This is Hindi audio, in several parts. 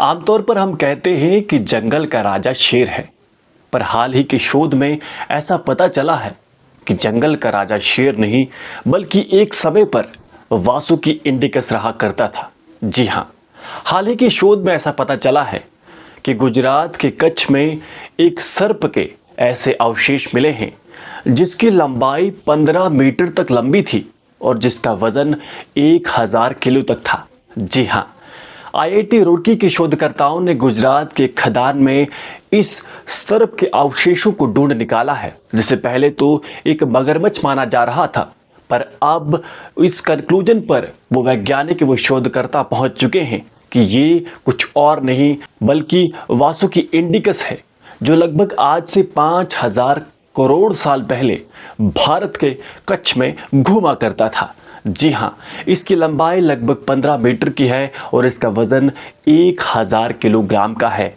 आमतौर पर हम कहते हैं कि जंगल का राजा शेर है, पर हाल ही के शोध में ऐसा पता चला है कि जंगल का राजा शेर नहीं बल्कि एक समय पर वासुकी इंडिकस रहा करता था। जी हाँ, हाल ही के शोध में ऐसा पता चला है कि गुजरात के कच्छ में एक सर्प के ऐसे अवशेष मिले हैं जिसकी लंबाई 15 मीटर तक लंबी थी और जिसका वजन 1000 किलो तक था। जी हाँ, आईआईटी रुड़की के शोधकर्ताओं ने गुजरात के खदान में इस सर्प के अवशेषों को ढूंढ निकाला है, जिसे पहले तो एक मगरमच्छ माना जा रहा था, पर अब इस कंक्लूजन पर वो वैज्ञानिक वो शोधकर्ता पहुंच चुके हैं कि ये कुछ और नहीं बल्कि वासुकी इंडिकस है, जो लगभग आज से 5000 करोड़ साल पहले भारत के कच्छ में घूमा करता था। जी हाँ, इसकी लंबाई लगभग 15 मीटर की है और इसका वजन 1000 किलोग्राम का है।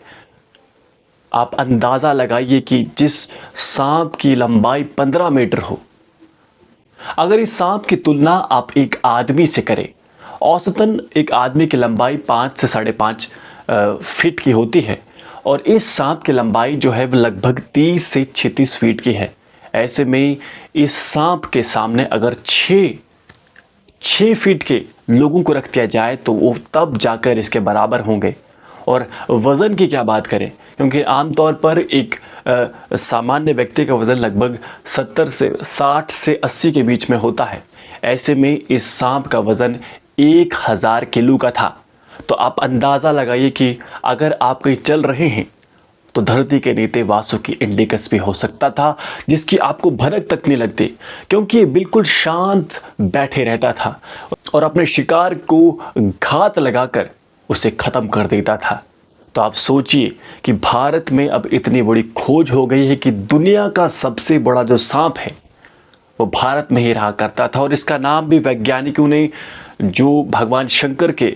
आप अंदाज़ा लगाइए कि जिस सांप की लंबाई 15 मीटर हो, अगर इस सांप की तुलना आप एक आदमी से करें, औसतन एक आदमी की लंबाई 5 से 5.5 फीट की होती है और इस सांप की लंबाई जो है वो लगभग 30 से 36 फीट की है। ऐसे में इस सांप के सामने अगर 6 फीट के लोगों को रख दिया जाए तो वो तब जाकर इसके बराबर होंगे। और वज़न की क्या बात करें, क्योंकि आमतौर पर एक सामान्य व्यक्ति का वज़न लगभग 60 से 80 के बीच में होता है। ऐसे में इस सांप का वज़न 1000 किलो का था। तो आप अंदाज़ा लगाइए कि अगर आप कहीं चल रहे हैं तो धरती के नीचे वासुकी इंडिकस भी हो सकता था, जिसकी आपको भनक तक नहीं लगती, क्योंकि ये बिल्कुल शांत बैठे रहता था और अपने शिकार को घात लगाकर उसे ख़त्म कर देता था। तो आप सोचिए कि भारत में अब इतनी बड़ी खोज हो गई है कि दुनिया का सबसे बड़ा जो सांप है वो भारत में ही रहा करता था और इसका नाम भी वैज्ञानिकों ने जो भगवान शंकर के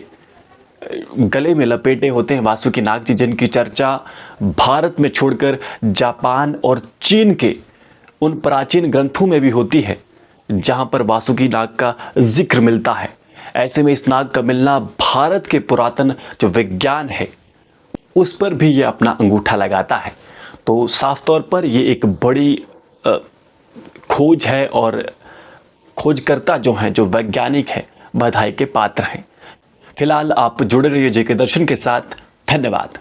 गले में लपेटे होते हैं वासुकी नाग जी, जिनकी चर्चा भारत में छोड़कर जापान और चीन के उन प्राचीन ग्रंथों में भी होती है जहां पर वासुकी नाग का जिक्र मिलता है। ऐसे में इस नाग का मिलना भारत के पुरातन जो विज्ञान है उस पर भी ये अपना अंगूठा लगाता है। तो साफ तौर पर ये एक बड़ी खोज है और खोजकर्ता जो हैं, जो वैज्ञानिक हैं, बधाई के पात्र हैं। फिलहाल आप जुड़े रहिए जेके दर्शन के साथ। धन्यवाद।